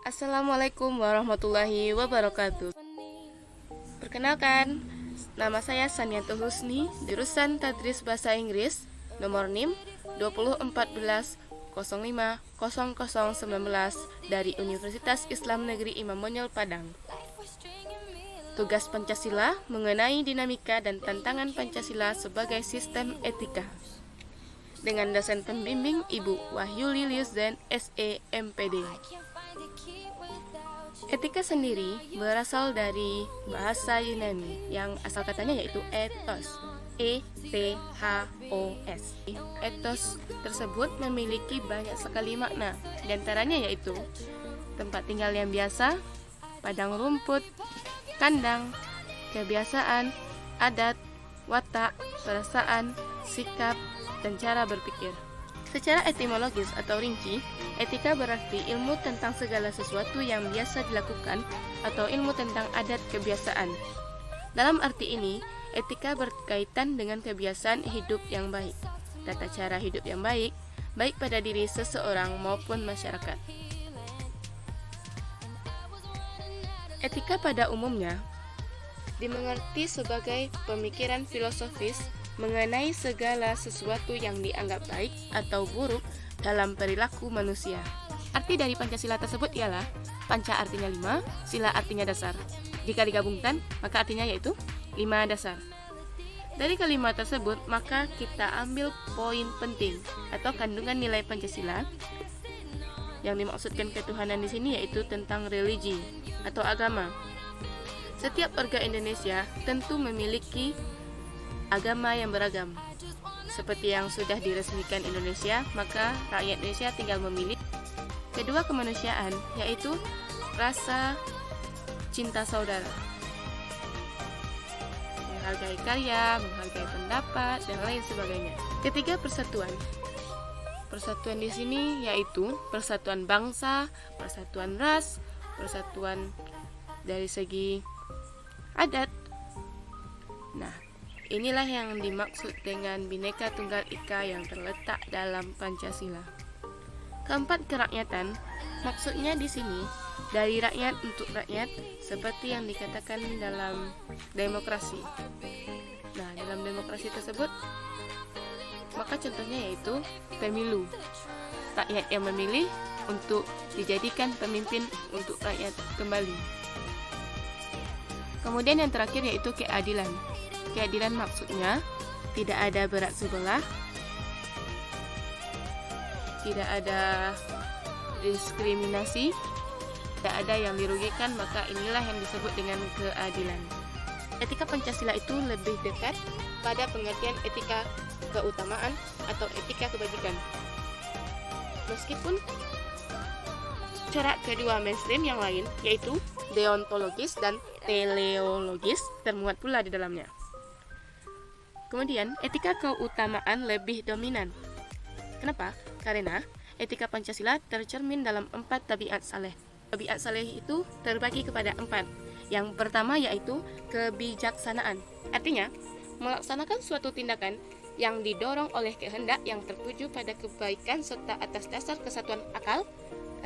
Assalamualaikum warahmatullahi wabarakatuh. Perkenalkan, nama saya Saniatul Husni, jurusan Tadris Bahasa Inggris, nomor NIM 2014 05 00 19 dari Universitas Islam Negeri Imam Bonjol Padang. Tugas Pancasila mengenai dinamika dan tantangan Pancasila sebagai sistem etika. Dengan dosen pembimbing Ibu Wahyu Liliusden SE MPD. Etika sendiri berasal dari bahasa Yunani yang asal katanya yaitu ethos. E-T-H-O-S. Ethos tersebut memiliki banyak sekali makna. Di antaranya yaitu tempat tinggal yang biasa, padang rumput, kandang, kebiasaan, adat, watak, perasaan, sikap, dan cara berpikir. Secara etimologis atau rinci, etika berarti ilmu tentang segala sesuatu yang biasa dilakukan atau ilmu tentang adat kebiasaan. Dalam arti ini, etika berkaitan dengan kebiasaan hidup yang baik, tata cara hidup yang baik, baik pada diri seseorang maupun masyarakat. Etika pada umumnya dimengerti sebagai pemikiran filosofis mengenai segala sesuatu yang dianggap baik atau buruk dalam perilaku manusia. Arti dari Pancasila tersebut ialah panca artinya 5, sila artinya dasar. Jika digabungkan, maka artinya yaitu 5 dasar. Dari kelima tersebut, maka kita ambil poin penting atau kandungan nilai Pancasila. Yang dimaksudkan ketuhanan di sini yaitu tentang religi atau agama. Setiap warga Indonesia tentu memiliki agama yang beragam. Seperti yang sudah diresmikan Indonesia, maka rakyat Indonesia tinggal memilih kedua kemanusiaan, yaitu rasa cinta saudara, menghargai karya, menghargai pendapat, dan lain sebagainya. Ketiga, persatuan. Persatuan di sini yaitu persatuan bangsa, persatuan ras, persatuan dari segi adat. Nah, inilah yang dimaksud dengan Bhinneka Tunggal Ika yang terletak dalam Pancasila. Keempat, kerakyatan. Maksudnya di sini dari rakyat untuk rakyat, seperti yang dikatakan dalam demokrasi. Nah, dalam demokrasi tersebut, maka contohnya yaitu pemilu. Rakyat yang memilih untuk dijadikan pemimpin untuk rakyat kembali. Kemudian yang terakhir yaitu keadilan. Keadilan maksudnya tidak ada berat sebelah, tidak ada diskriminasi, tidak ada yang dirugikan, maka inilah yang disebut dengan keadilan. Etika Pancasila itu lebih dekat pada pengertian etika keutamaan atau etika kebajikan. Meskipun corak kedua mainstream yang lain yaitu deontologis dan teleologis termuat pula di dalamnya. Kemudian, etika keutamaan lebih dominan. Kenapa? Karena etika Pancasila tercermin dalam 4 tabiat saleh. Tabiat saleh itu terbagi kepada 4. Yang pertama yaitu kebijaksanaan. Artinya, melaksanakan suatu tindakan yang didorong oleh kehendak yang tertuju pada kebaikan serta atas dasar kesatuan akal,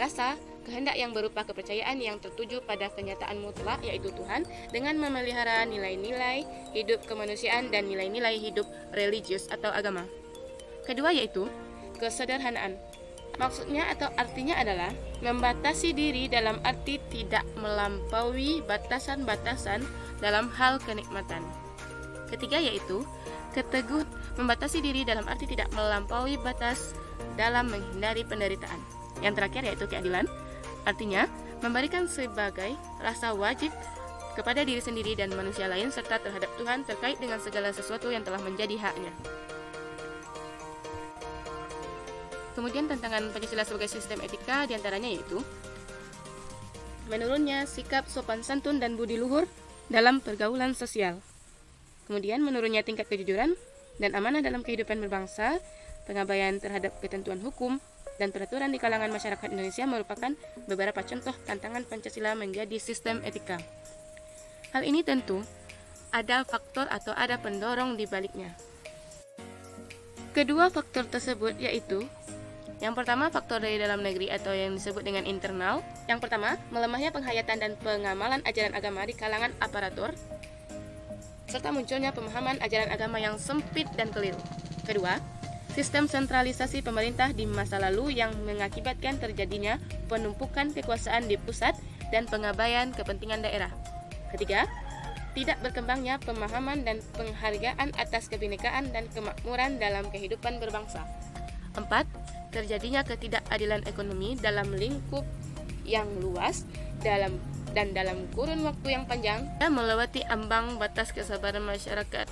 rasa, kehendak yang berupa kepercayaan yang tertuju pada kenyataan mutlak yaitu Tuhan dengan memelihara nilai-nilai hidup kemanusiaan dan nilai-nilai hidup religius atau agama. Kedua yaitu kesederhanaan. Maksudnya atau artinya adalah membatasi diri dalam arti tidak melampaui batasan-batasan dalam hal kenikmatan. Ketiga yaitu keteguhan, membatasi diri dalam arti tidak melampaui batas dalam menghindari penderitaan. Yang terakhir yaitu keadilan, artinya memberikan sebagai rasa wajib kepada diri sendiri dan manusia lain serta terhadap Tuhan terkait dengan segala sesuatu yang telah menjadi haknya. Kemudian tantangan Pancasila sebagai sistem etika diantaranya yaitu menurunnya sikap sopan santun dan budi luhur dalam pergaulan sosial. Kemudian menurunnya tingkat kejujuran dan amanah dalam kehidupan berbangsa, pengabaian terhadap ketentuan hukum dan peraturan di kalangan masyarakat Indonesia merupakan beberapa contoh tantangan Pancasila menjadi sistem etika. Hal ini tentu ada faktor atau ada pendorong di baliknya. Kedua faktor tersebut yaitu Yang pertama, faktor dari dalam negeri atau yang disebut dengan internal. Yang pertama, melemahnya penghayatan dan pengamalan ajaran agama di kalangan aparatur, serta munculnya pemahaman ajaran agama yang sempit dan keliru. Kedua, sistem sentralisasi pemerintah di masa lalu yang mengakibatkan terjadinya penumpukan kekuasaan di pusat dan pengabaian kepentingan daerah. Ketiga, tidak berkembangnya pemahaman dan penghargaan atas kebinekaan dan kemakmuran dalam kehidupan berbangsa. Empat, terjadinya ketidakadilan ekonomi dalam lingkup yang luas dalam kurun waktu yang panjang dan melewati ambang batas kesabaran masyarakat.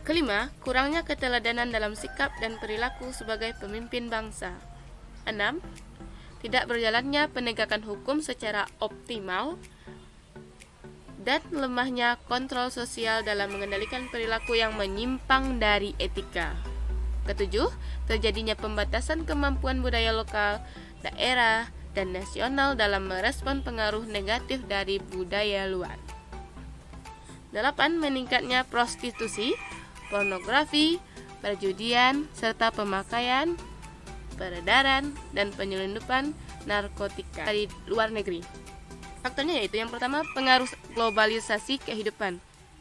Kelima, kurangnya keteladanan dalam sikap dan perilaku sebagai pemimpin bangsa. Enam, tidak berjalannya penegakan hukum secara optimal dan lemahnya kontrol sosial dalam mengendalikan perilaku yang menyimpang dari etika. Ketujuh, terjadinya pembatasan kemampuan budaya lokal, daerah, dan nasional dalam merespon pengaruh negatif dari budaya luar. 8. Meningkatnya prostitusi, pornografi, perjudian, serta pemakaian, peredaran, dan penyelundupan narkotika dari luar negeri. Faktornya yaitu yang pertama, pengaruh globalisasi kehidupan.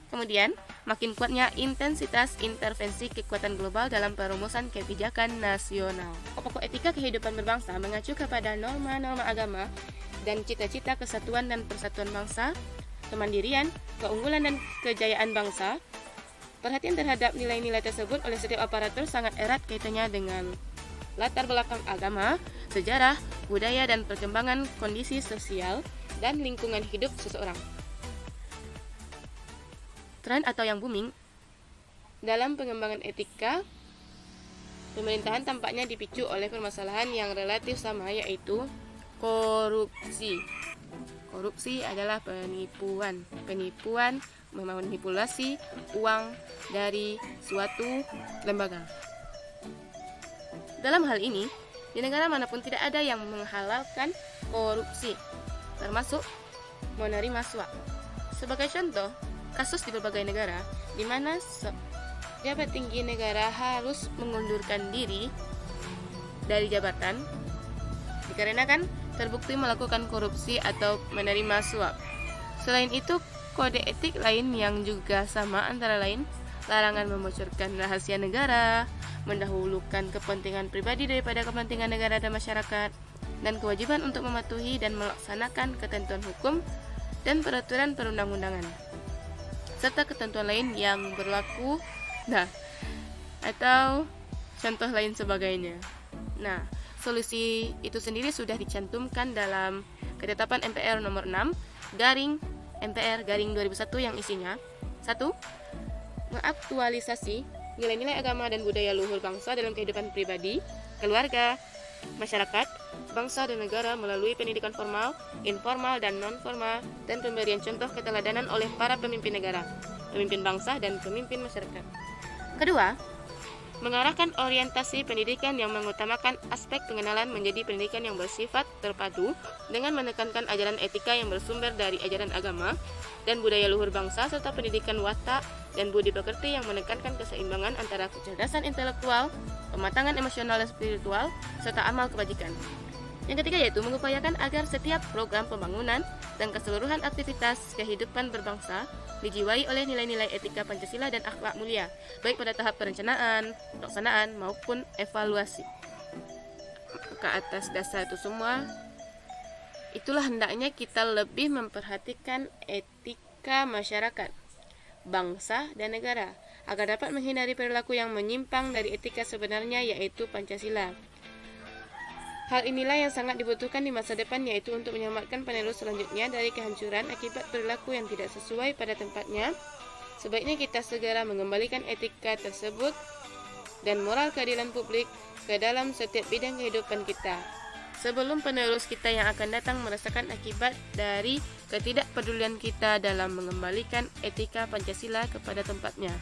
Kemudian, makin kuatnya intensitas intervensi kekuatan global dalam perumusan kebijakan nasional. Pokok etika kehidupan berbangsa mengacu kepada norma-norma agama dan cita-cita kesatuan dan persatuan bangsa, kemandirian, keunggulan dan kejayaan bangsa. Perhatian terhadap nilai-nilai tersebut oleh setiap aparatur sangat erat kaitannya dengan latar belakang agama, sejarah, budaya, dan perkembangan kondisi sosial dan lingkungan hidup seseorang. Tren atau yang booming dalam pengembangan etika pemerintahan tampaknya dipicu oleh permasalahan yang relatif sama, yaitu korupsi. Korupsi adalah penipuan memanipulasi uang dari suatu lembaga. Dalam hal ini, di negara manapun tidak ada yang menghalalkan korupsi, termasuk menerima suap. Sebagai contoh, kasus di berbagai negara di mana pejabat tinggi negara harus mengundurkan diri dari jabatan dikarenakan terbukti melakukan korupsi atau menerima suap. Selain itu, kode etik lain yang juga sama antara lain larangan membocorkan rahasia negara, mendahulukan kepentingan pribadi daripada kepentingan negara dan masyarakat, dan kewajiban untuk mematuhi dan melaksanakan ketentuan hukum dan peraturan perundang-undangan, serta ketentuan lain yang berlaku, atau contoh lain sebagainya. Solusi itu sendiri sudah dicantumkan dalam Ketetapan MPR nomor 6 MPR 2001 yang isinya 1. Mengaktualisasi nilai-nilai agama dan budaya luhur bangsa dalam kehidupan pribadi, keluarga, masyarakat, bangsa dan negara melalui pendidikan formal, informal, dan non-formal, dan pemberian contoh keteladanan oleh para pemimpin negara, pemimpin bangsa, dan pemimpin masyarakat. Kedua, mengarahkan orientasi pendidikan yang mengutamakan aspek pengenalan menjadi pendidikan yang bersifat terpadu dengan menekankan ajaran etika yang bersumber dari ajaran agama dan budaya luhur bangsa, serta pendidikan watak dan budi pekerti yang menekankan keseimbangan antara kecerdasan intelektual, kematangan emosional dan spiritual, serta amal kebajikan. Yang ketiga yaitu mengupayakan agar setiap program pembangunan dan keseluruhan aktivitas kehidupan berbangsa dijiwai oleh nilai-nilai etika Pancasila dan akhlak mulia, baik pada tahap perencanaan, pelaksanaan, maupun evaluasi. Maka atas dasar itu semua, itulah hendaknya kita lebih memperhatikan etika masyarakat, bangsa, dan negara, agar dapat menghindari perilaku yang menyimpang dari etika sebenarnya, yaitu Pancasila. Hal inilah yang sangat dibutuhkan di masa depan, yaitu untuk menyelamatkan penerus selanjutnya dari kehancuran akibat perilaku yang tidak sesuai pada tempatnya. Sebaiknya kita segera mengembalikan etika tersebut dan moral keadilan publik ke dalam setiap bidang kehidupan kita, sebelum penerus kita yang akan datang merasakan akibat dari ketidakpedulian kita dalam mengembalikan etika Pancasila kepada tempatnya.